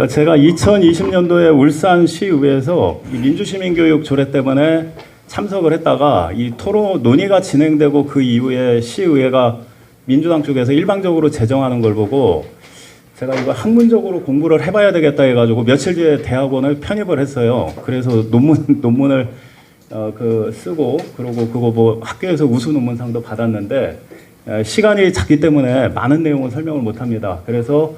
제가 2020년도에 울산시의회에서 이 민주시민교육 조례 때문에 참석을 했다가 이 토론 논의가 진행되고 그 이후에 시의회가 민주당 쪽에서 일방적으로 제정하는 걸 보고 제가 이거 학문적으로 공부를 해봐야 되겠다 해가지고 며칠 뒤에 대학원을 편입을 했어요. 그래서 논문을 쓰고 그러고 그거 뭐 학교에서 우수 논문상도 받았는데 시간이 작기 때문에 많은 내용은 설명을 못합니다. 그래서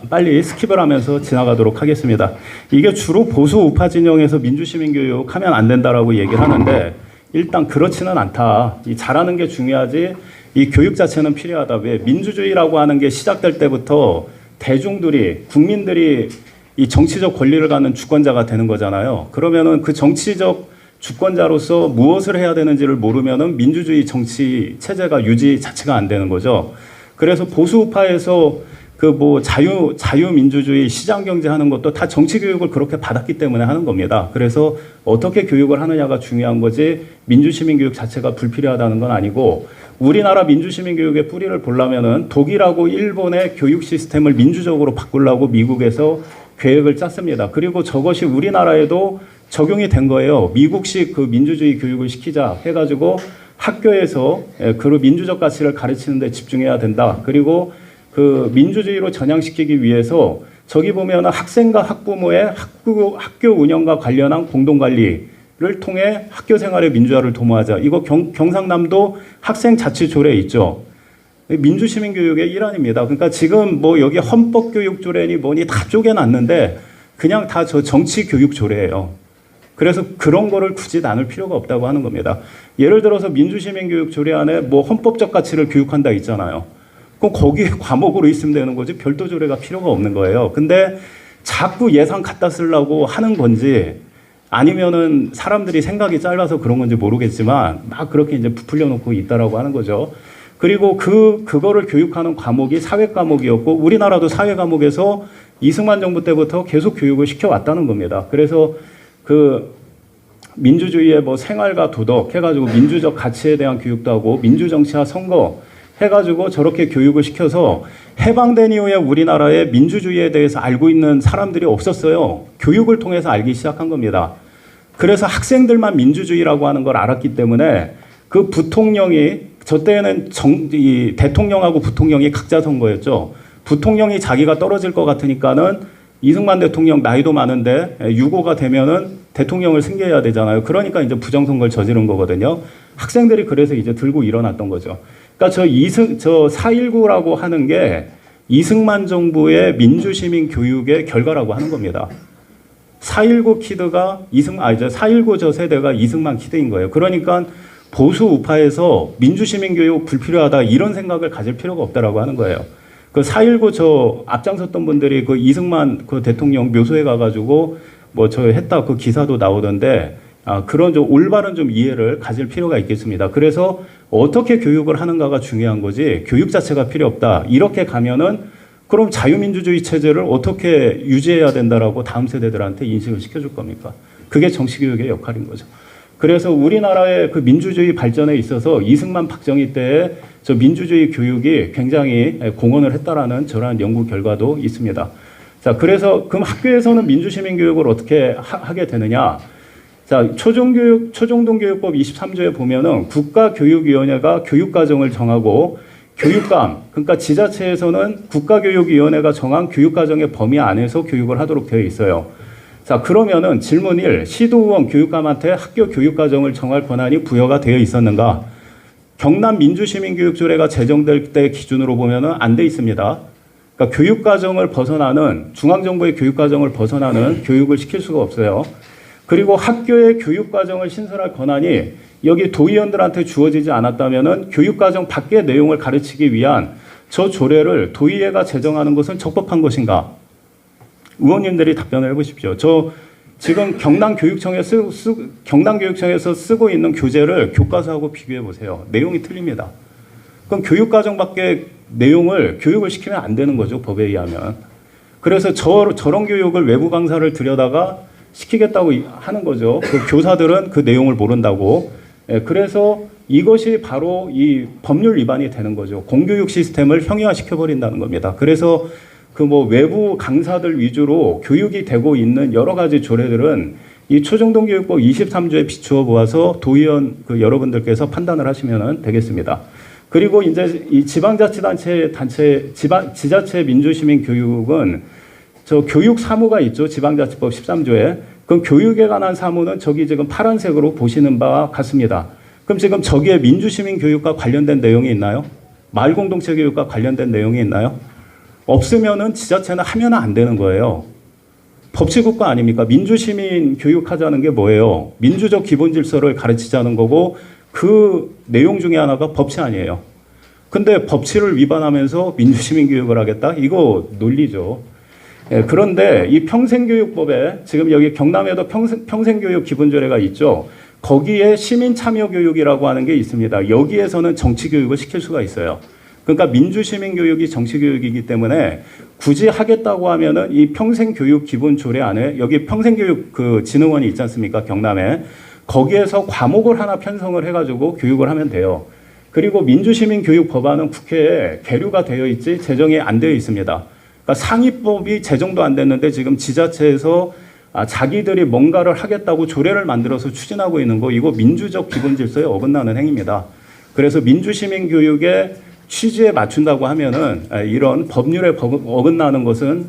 빨리 스킵을 하면서 지나가도록 하겠습니다. 이게 주로 보수 우파 진영에서 민주시민교육 하면 안 된다라고 얘기를 하는데 일단 그렇지는 않다. 이 잘하는 게 중요하지 이 교육 자체는 필요하다. 왜 민주주의라고 하는 게 시작될 때부터 대중들이 국민들이 이 정치적 권리를 갖는 주권자가 되는 거잖아요. 그러면은 그 정치적 주권자로서 무엇을 해야 되는지를 모르면은 민주주의 정치 체제가 유지 자체가 안 되는 거죠. 그래서 보수 우파에서 자유민주주의 시장경제 하는 것도 다 정치교육을 그렇게 받았기 때문에 하는 겁니다. 그래서 어떻게 교육을 하느냐가 중요한 거지 민주시민교육 자체가 불필요하다는 건 아니고 우리나라 민주시민교육의 뿌리를 보려면은 독일하고 일본의 교육 시스템을 민주적으로 바꾸려고 미국에서 계획을 짰습니다. 그리고 저것이 우리나라에도 적용이 된 거예요. 미국식 그 민주주의 교육을 시키자 해가지고 학교에서 그 민주적 가치를 가르치는 데 집중해야 된다. 그리고 그 민주주의로 전향시키기 위해서 저기 보면 학생과 학부모의 학교 운영과 관련한 공동관리를 통해 학교 생활의 민주화를 도모하자. 이거 경상남도 학생자치조례 있죠. 민주시민교육의 일환입니다. 그러니까 지금 뭐 여기 헌법교육조례니 뭐니 다 쪼개놨는데 그냥 다 저 정치교육조례예요. 그래서 그런 거를 굳이 나눌 필요가 없다고 하는 겁니다. 예를 들어서 민주시민교육조례 안에 뭐 헌법적 가치를 교육한다 있잖아요. 그럼 거기에 과목으로 있으면 되는 거지 별도 조례가 필요가 없는 거예요. 근데 자꾸 예산 갖다 쓰려고 하는 건지 아니면은 사람들이 생각이 짧아서 그런 건지 모르겠지만 막 그렇게 이제 부풀려 놓고 있다라고 하는 거죠. 그리고 그거를 교육하는 과목이 사회 과목이었고 우리나라도 사회 과목에서 이승만 정부 때부터 계속 교육을 시켜왔다는 겁니다. 그래서 그 민주주의의 뭐 생활과 도덕 해가지고 민주적 가치에 대한 교육도 하고 민주정치와 선거 해가지고 저렇게 교육을 시켜서 해방된 이후에 우리나라의 민주주의에 대해서 알고 있는 사람들이 없었어요. 교육을 통해서 알기 시작한 겁니다. 그래서 학생들만 민주주의라고 하는 걸 알았기 때문에 그 부통령이 저 때에는 이 대통령하고 부통령이 각자 선거였죠. 부통령이 자기가 떨어질 것 같으니까는 이승만 대통령 나이도 많은데 6.5가 되면은 대통령을 승계해야 되잖아요. 그러니까 이제 부정선거를 저지른 거거든요. 학생들이 그래서 이제 들고 일어났던 거죠. 그러니까 저 4.19라고 하는 게 이승만 정부의 민주시민 교육의 결과라고 하는 겁니다. 4.19 키드가 4.19 저 세대가 이승만 키드인 거예요. 그러니까 보수 우파에서 민주시민 교육 불필요하다 이런 생각을 가질 필요가 없다라고 하는 거예요. 그 4.19 저 앞장섰던 분들이 그 이승만 그 대통령 묘소에 가가지고 뭐 저 했다 그 기사도 나오던데 그런 좀 올바른 좀 이해를 가질 필요가 있겠습니다. 그래서 어떻게 교육을 하는가가 중요한 거지 교육 자체가 필요 없다. 이렇게 가면은 그럼 자유민주주의 체제를 어떻게 유지해야 된다라고 다음 세대들한테 인식을 시켜줄 겁니까? 그게 정치교육의 역할인 거죠. 그래서 우리나라의 그 민주주의 발전에 있어서 이승만 박정희 때의 저 민주주의 교육이 굉장히 공헌을 했다라는 저런 연구 결과도 있습니다. 자, 그래서 그럼 학교에서는 민주시민 교육을 어떻게 하게 되느냐? 자, 초중등교육법 23조에 보면은 국가교육위원회가 교육과정을 정하고 교육감, 그러니까 지자체에서는 국가교육위원회가 정한 교육과정의 범위 안에서 교육을 하도록 되어 있어요. 자, 그러면은 질문 1, 시도의원 교육감한테 학교 교육과정을 정할 권한이 부여가 되어 있었는가? 경남 민주시민교육조례가 제정될 때 기준으로 보면은 안 돼 있습니다. 그러니까 교육과정을 벗어나는, 중앙정부의 교육과정을 벗어나는 교육을 시킬 수가 없어요. 그리고 학교의 교육과정을 신설할 권한이 여기 도의원들한테 주어지지 않았다면은 교육과정 밖의 내용을 가르치기 위한 저 조례를 도의회가 제정하는 것은 적법한 것인가? 의원님들이 답변을 해보십시오. 저 지금 경남교육청에서 쓰고 있는 교재를 교과서하고 비교해 보세요. 내용이 틀립니다. 그럼 교육과정 밖의 내용을 교육을 시키면 안 되는 거죠. 법에 의하면. 그래서 저런 교육을 외부 강사를 들여다가 시키겠다고 하는 거죠. 그 교사들은 그 내용을 모른다고. 그래서 이것이 바로 이 법률 위반이 되는 거죠. 공교육 시스템을 형이화시켜버린다는 겁니다. 그래서 그 뭐 외부 강사들 위주로 교육이 되고 있는 여러 가지 조례들은 이 초중등교육법 23조에 비추어 보아서 도의원 그 여러분들께서 판단을 하시면 되겠습니다. 그리고 이제 이 지자체 민주시민 교육은 저 교육 사무가 있죠. 지방자치법 13조에. 그럼 교육에 관한 사무는 저기 지금 파란색으로 보시는 바와 같습니다. 그럼 지금 저기에 민주시민 교육과 관련된 내용이 있나요? 마을공동체 교육과 관련된 내용이 있나요? 없으면은 지자체는 하면 안 되는 거예요. 법치국가 아닙니까? 민주시민 교육하자는 게 뭐예요? 민주적 기본 질서를 가르치자는 거고 그 내용 중에 하나가 법치 아니에요. 근데 법치를 위반하면서 민주시민 교육을 하겠다? 이거 논리죠. 예, 그런데 이 평생교육법에 지금 여기 경남에도 평생교육 기본조례가 있죠. 거기에 시민참여교육이라고 하는 게 있습니다. 여기에서는 정치교육을 시킬 수가 있어요. 그러니까 민주시민교육이 정치교육이기 때문에 굳이 하겠다고 하면은 이 평생교육 기본조례 안에 여기 평생교육 그 진흥원이 있지 않습니까? 경남에. 거기에서 과목을 하나 편성을 해가지고 교육을 하면 돼요. 그리고 민주시민교육 법안은 국회에 계류가 되어 있지 제정이 안 되어 있습니다. 그러니까 상위법이 제정도 안 됐는데 지금 지자체에서 자기들이 뭔가를 하겠다고 조례를 만들어서 추진하고 있는 거 이거 민주적 기본 질서에 어긋나는 행위입니다. 그래서 민주시민 교육의 취지에 맞춘다고 하면은 이런 법률에 어긋나는 것은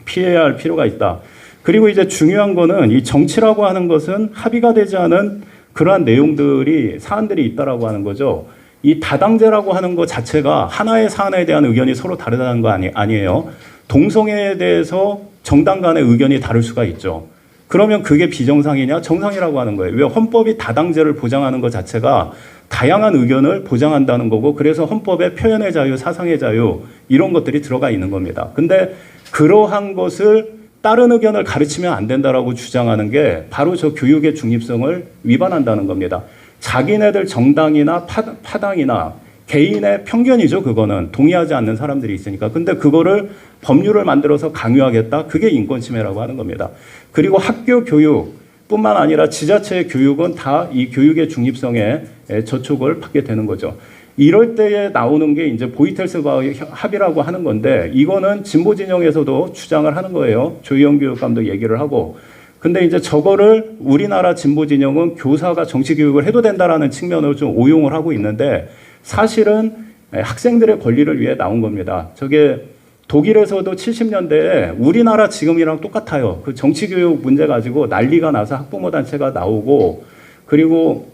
피해야 할 필요가 있다. 그리고 이제 중요한 거는 이 정치라고 하는 것은 합의가 되지 않은 그러한 내용들이 사안들이 있다라고 하는 거죠. 이 다당제라고 하는 것 자체가 하나의 사안에 대한 의견이 서로 다르다는 거 아니에요. 동성애에 대해서 정당 간의 의견이 다를 수가 있죠. 그러면 그게 비정상이냐? 정상이라고 하는 거예요. 왜 헌법이 다당제를 보장하는 것 자체가 다양한 의견을 보장한다는 거고 그래서 헌법에 표현의 자유, 사상의 자유 이런 것들이 들어가 있는 겁니다. 근데 그러한 것을 다른 의견을 가르치면 안 된다라고 주장하는 게 바로 저 교육의 중립성을 위반한다는 겁니다. 자기네들 정당이나 파당이나 개인의 편견이죠. 그거는 동의하지 않는 사람들이 있으니까. 근데 그거를 법률을 만들어서 강요하겠다. 그게 인권 침해라고 하는 겁니다. 그리고 학교 교육뿐만 아니라 지자체의 교육은 다 이 교육의 중립성에 저촉을 받게 되는 거죠. 이럴 때에 나오는 게 이제 보이텔스바의 합의라고 하는 건데 이거는 진보 진영에서도 주장을 하는 거예요. 조희영 교육감도 얘기를 하고. 근데 이제 저거를 우리나라 진보 진영은 교사가 정치 교육을 해도 된다라는 측면으로 좀 오용을 하고 있는데 사실은 학생들의 권리를 위해 나온 겁니다. 저게 독일에서도 70년대에 우리나라 지금이랑 똑같아요. 그 정치 교육 문제 가지고 난리가 나서 학부모 단체가 나오고 그리고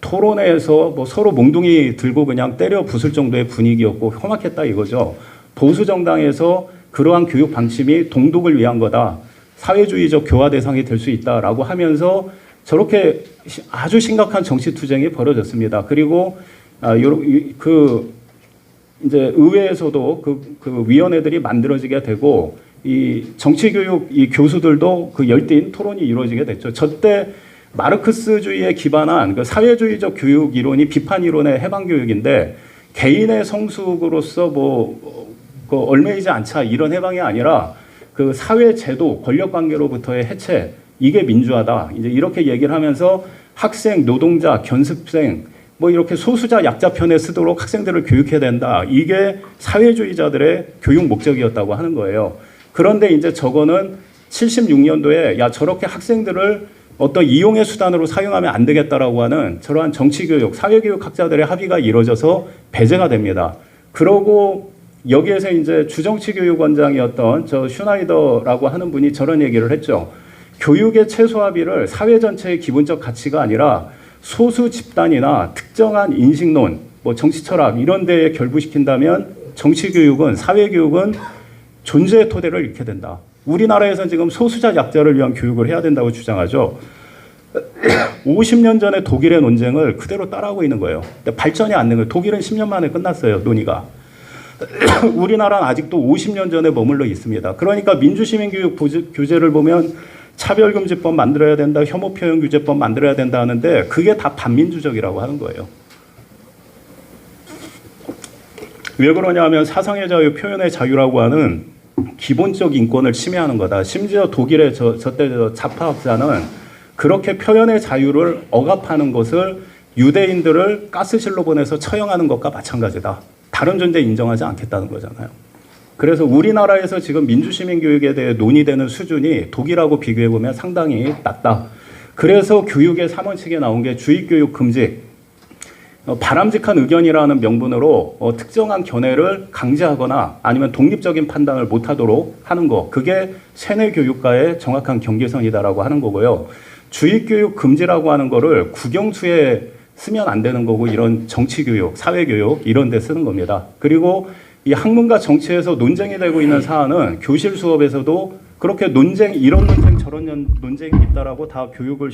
토론회에서 뭐 서로 몽둥이 들고 그냥 때려 부술 정도의 분위기였고 험악했다 이거죠. 보수 정당에서 그러한 교육 방침이 동독을 위한 거다. 사회주의적 교화 대상이 될 수 있다라고 하면서 저렇게 아주 심각한 정치 투쟁이 벌어졌습니다. 그리고 이제 의회에서도 그 위원회들이 만들어지게 되고 이 정치교육 이 교수들도 그 열띤 토론이 이루어지게 됐죠. 저때 마르크스주의에 기반한 그 사회주의적 교육 이론이 비판 이론의 해방 교육인데 개인의 성숙으로서 그 얽매이지 않자 이런 해방이 아니라 그 사회 제도 권력 관계로부터의 해체 이게 민주화다. 이제 이렇게 얘기를 하면서 학생, 노동자, 견습생 뭐 이렇게 소수자 약자 편에 쓰도록 학생들을 교육해야 된다. 이게 사회주의자들의 교육 목적이었다고 하는 거예요. 그런데 이제 저거는 76년도에 야 저렇게 학생들을 어떤 이용의 수단으로 사용하면 안 되겠다라고 하는 저러한 정치교육, 사회교육학자들의 합의가 이루어져서 배제가 됩니다. 그러고 여기에서 이제 주정치교육원장이었던 저 슈나이더라고 하는 분이 저런 얘기를 했죠. 교육의 최소 합의를 사회 전체의 기본적 가치가 아니라 소수 집단이나 특정한 인식론, 뭐 정치 철학 이런 데에 결부시킨다면 정치교육은 사회교육은 존재의 토대를 잃게 된다. 우리나라에서는 지금 소수자 약자를 위한 교육을 해야 된다고 주장하죠. 50년 전에 독일의 논쟁을 그대로 따라하고 있는 거예요. 근데 발전이 안 된 거예요. 독일은 10년 만에 끝났어요. 논의가. 우리나라는 아직도 50년 전에 머물러 있습니다. 그러니까 민주시민교육 교재를 보면 차별금지법 만들어야 된다, 혐오표현규제법 만들어야 된다 하는데 그게 다 반민주적이라고 하는 거예요. 왜 그러냐 하면 사상의 자유, 표현의 자유라고 하는 기본적 인권을 침해하는 거다. 심지어 독일의 저때 자파학자는 그렇게 표현의 자유를 억압하는 것을 유대인들을 가스실로 보내서 처형하는 것과 마찬가지다. 다른 존재 인정하지 않겠다는 거잖아요. 그래서 우리나라에서 지금 민주시민교육에 대해 논의되는 수준이 독일하고 비교해보면 상당히 낮다. 그래서 교육의 3원칙에 나온 게 주입교육 금지, 바람직한 의견이라는 명분으로 특정한 견해를 강제하거나 아니면 독립적인 판단을 못하도록 하는 거, 그게 세뇌 교육과의 정확한 경계선이다라고 하는 거고요. 주입교육 금지라고 하는 거를 국영수에 쓰면 안 되는 거고, 이런 정치교육, 사회교육 이런 데 쓰는 겁니다. 그리고 이 학문과 정치에서 논쟁이 되고 있는 사안은 교실 수업에서도 그렇게 논쟁, 이런 논쟁 저런 논쟁이 있다라고 다 교육을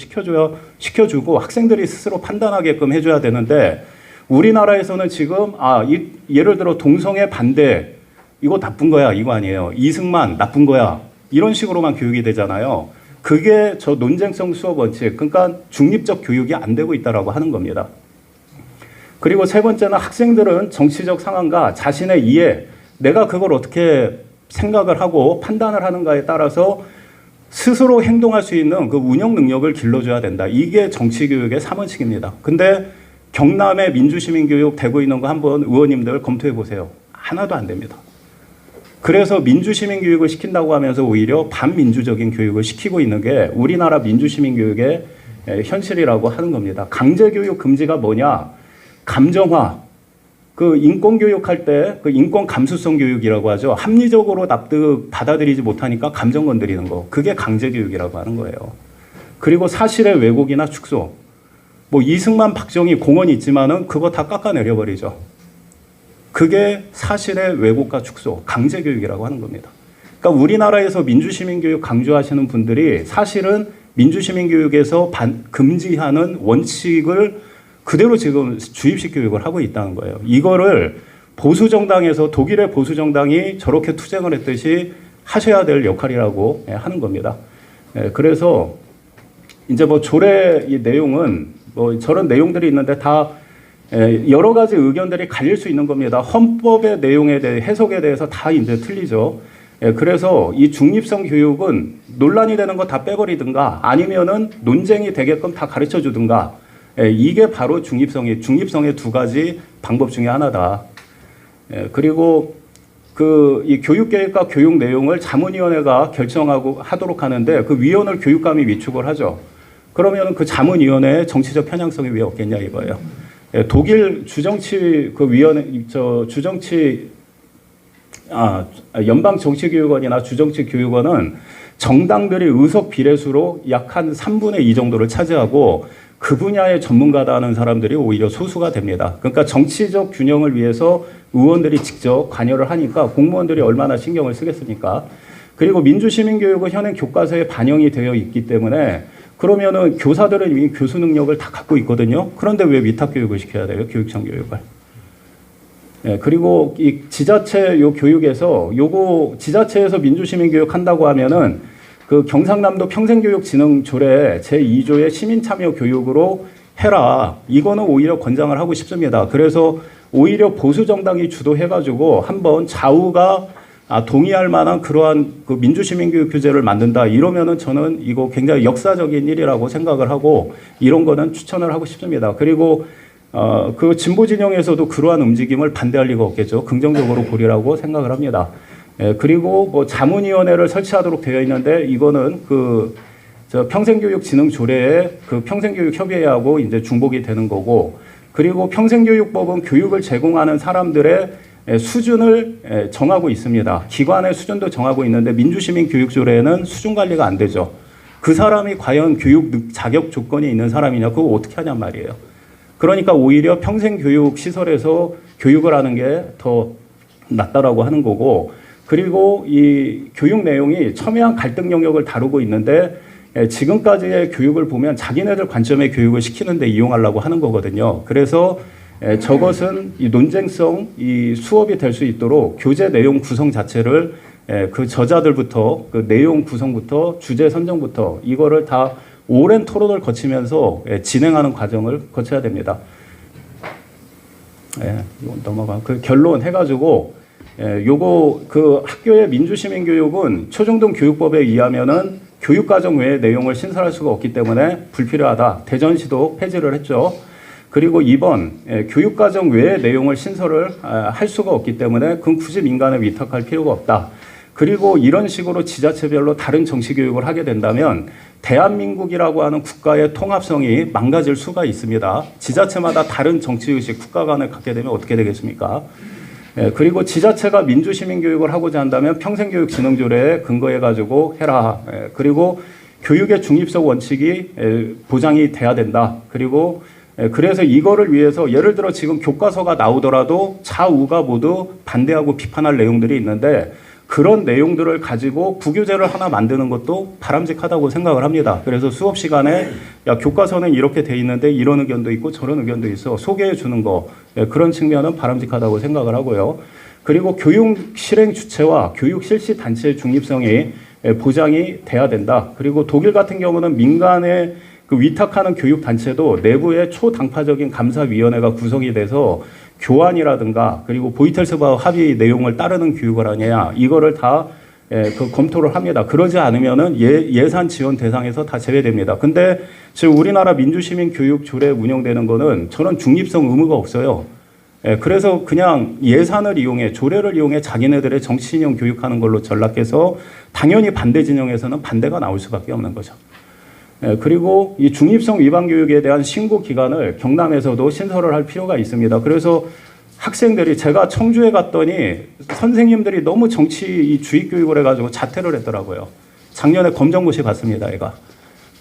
시켜주고 학생들이 스스로 판단하게끔 해줘야 되는데, 우리나라에서는 지금 예를 들어 동성애 반대 이거 나쁜 거야 이거 아니에요. 이승만 나쁜 거야 이런 식으로만 교육이 되잖아요. 그게 저 논쟁성 수업 원칙, 그러니까 중립적 교육이 안 되고 있다라고 하는 겁니다. 그리고 세 번째는 학생들은 정치적 상황과 자신의 이해, 내가 그걸 어떻게 생각을 하고 판단을 하는가에 따라서 스스로 행동할 수 있는 그 운영 능력을 길러줘야 된다. 이게 정치교육의 3원칙입니다. 근데 경남에 민주시민교육 되고 있는 거 한번 의원님들 검토해 보세요. 하나도 안 됩니다. 그래서 민주시민교육을 시킨다고 하면서 오히려 반민주적인 교육을 시키고 있는 게 우리나라 민주시민교육의 현실이라고 하는 겁니다. 강제교육 금지가 뭐냐? 감정화. 그 인권교육할 때 그 인권 감수성 교육이라고 하죠. 합리적으로 납득 받아들이지 못하니까 감정 건드리는 거. 그게 강제교육이라고 하는 거예요. 그리고 사실의 왜곡이나 축소. 뭐 이승만, 박정희 공언이 있지만은 그거 다 깎아내려버리죠. 그게 사실의 왜곡과 축소, 강제교육이라고 하는 겁니다. 그러니까 우리나라에서 민주시민교육 강조하시는 분들이 사실은 민주시민교육에서 금지하는 원칙을 그대로 지금 주입식 교육을 하고 있다는 거예요. 이거를 보수정당에서 독일의 보수정당이 저렇게 투쟁을 했듯이 하셔야 될 역할이라고 하는 겁니다. 그래서 이제 뭐 조례 이 내용은 뭐 저런 내용들이 있는데 다 여러 가지 의견들이 갈릴 수 있는 겁니다. 헌법의 내용에 대해 해석에 대해서 다 이제 틀리죠. 그래서 이 중립성 교육은 논란이 되는 거 다 빼버리든가 아니면은 논쟁이 되게끔 다 가르쳐 주든가. 이게 바로 중립성의 두 가지 방법 중에 하나다. 그리고 이 교육 계획과 교육 내용을 자문위원회가 결정하고 하도록 하는데 그 위원을 교육감이 위촉을 하죠. 그러면 그 자문위원회의 정치적 편향성이 왜 없겠냐 이거예요. 독일 주정치 그 위원회 연방 정치교육원이나 주정치 교육원은 정당들이 의석 비례수로 약 한 3분의 2 정도를 차지하고 그 분야의 전문가다는 사람들이 오히려 소수가 됩니다. 그러니까 정치적 균형을 위해서 의원들이 직접 관여를 하니까 공무원들이 얼마나 신경을 쓰겠습니까? 그리고 민주시민교육은 현행 교과서에 반영이 되어 있기 때문에 그러면은 교사들은 이미 교수 능력을 다 갖고 있거든요. 그런데 왜 위탁교육을 시켜야 돼요? 교육청 교육을. 그리고 이 지자체 교육에서 지자체에서 민주시민교육 한다고 하면은 그 경상남도 평생교육진흥조례 제2조의 시민참여 교육으로 해라. 이거는 오히려 권장을 하고 싶습니다. 그래서 오히려 보수정당이 주도해가지고 한번 좌우가 동의할 만한 그러한 그 민주시민교육 규제를 만든다. 이러면은 저는 이거 굉장히 역사적인 일이라고 생각을 하고 이런 거는 추천을 하고 싶습니다. 그리고 그 진보 진영에서도 그러한 움직임을 반대할 리가 없겠죠. 긍정적으로 보리라고 생각을 합니다. 그리고 뭐 자문위원회를 설치하도록 되어 있는데 이거는 저 평생교육진흥조례에 그 평생교육협의회하고 이제 중복이 되는 거고, 그리고 평생교육법은 교육을 제공하는 사람들의 수준을 정하고 있습니다. 기관의 수준도 정하고 있는데 민주시민교육조례에는 수준 관리가 안 되죠. 그 사람이 과연 교육 자격 조건이 있는 사람이냐, 그거 어떻게 하냔 말이에요. 그러니까 오히려 평생교육시설에서 교육을 하는 게 더 낫다라고 하는 거고, 그리고 이 교육 내용이 첨예한 갈등 영역을 다루고 있는데 지금까지의 교육을 보면 자기네들 관점의 교육을 시키는데 이용하려고 하는 거거든요. 그래서 저것은 이 논쟁성 이 수업이 될 수 있도록 교재 내용 구성 자체를 그 저자들부터 그 내용 구성부터 주제 선정부터 이거를 다 오랜 토론을 거치면서 진행하는 과정을 거쳐야 됩니다. 이건 넘어가. 그 결론 해가지고 요거 그 학교의 민주시민교육은 초중등 교육법에 의하면은 교육과정 외의 내용을 신설할 수가 없기 때문에 불필요하다. 대전시도 폐지를 했죠. 그리고 이번 교육과정 외의 내용을 신설을 할 수가 없기 때문에 그건 굳이 민간에 위탁할 필요가 없다. 그리고 이런 식으로 지자체별로 다른 정치 교육을 하게 된다면 대한민국이라고 하는 국가의 통합성이 망가질 수가 있습니다. 지자체마다 다른 정치의식 국가 간에 갖게 되면 어떻게 되겠습니까? 그리고 지자체가 민주시민교육을 하고자 한다면 평생교육진흥조례에 근거해가지고 해라. 그리고 교육의 중립적 원칙이 보장이 돼야 된다. 그리고 그래서 이거를 위해서 예를 들어 지금 교과서가 나오더라도 좌우가 모두 반대하고 비판할 내용들이 있는데 그런 내용들을 가지고 부교재를 하나 만드는 것도 바람직하다고 생각을 합니다. 그래서 수업 시간에 야, 교과서는 이렇게 돼 있는데 이런 의견도 있고 저런 의견도 있어. 소개해 주는 거. 그런 측면은 바람직하다고 생각을 하고요. 그리고 교육 실행 주체와 교육 실시 단체의 중립성이 보장이 돼야 된다. 그리고 독일 같은 경우는 민간에 그 위탁하는 교육 단체도 내부에 초당파적인 감사위원회가 구성이 돼서 교환이라든가 그리고 보이텔스바우 합의 내용을 따르는 교육을 하냐 이거를 다 검토를 합니다. 그러지 않으면은 예산 지원 대상에서 다 제외됩니다. 근데 지금 우리나라 민주시민교육조례 운영되는 거는 저는 중립성 의무가 없어요. 그래서 그냥 예산을 이용해 조례를 이용해 자기네들의 정치 인형 교육하는 걸로 전락해서 당연히 반대 진영에서는 반대가 나올 수밖에 없는 거죠. 그리고 이 중립성 위반 교육에 대한 신고 기간을 경남에서도 신설을 할 필요가 있습니다. 그래서 학생들이 제가 청주에 갔더니 선생님들이 너무 정치 주의 교육을 해가지고 자퇴를 했더라고요. 작년에 검정고시 봤습니다, 애가.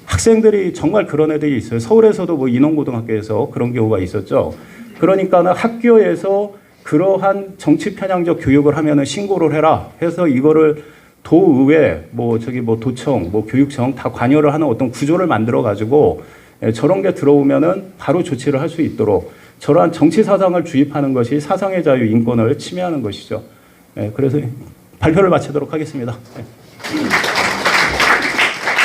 학생들이 정말 그런 애들이 있어요. 서울에서도 뭐 인원고등학교에서 그런 경우가 있었죠. 그러니까는 학교에서 그러한 정치 편향적 교육을 하면은 신고를 해라 해서 이거를 도의회, 도청, 교육청 다 관여를 하는 어떤 구조를 만들어 가지고 저런 게 들어오면은 바로 조치를 할 수 있도록 저러한 정치 사상을 주입하는 것이 사상의 자유, 인권을 침해하는 것이죠. 그래서 발표를 마치도록 하겠습니다.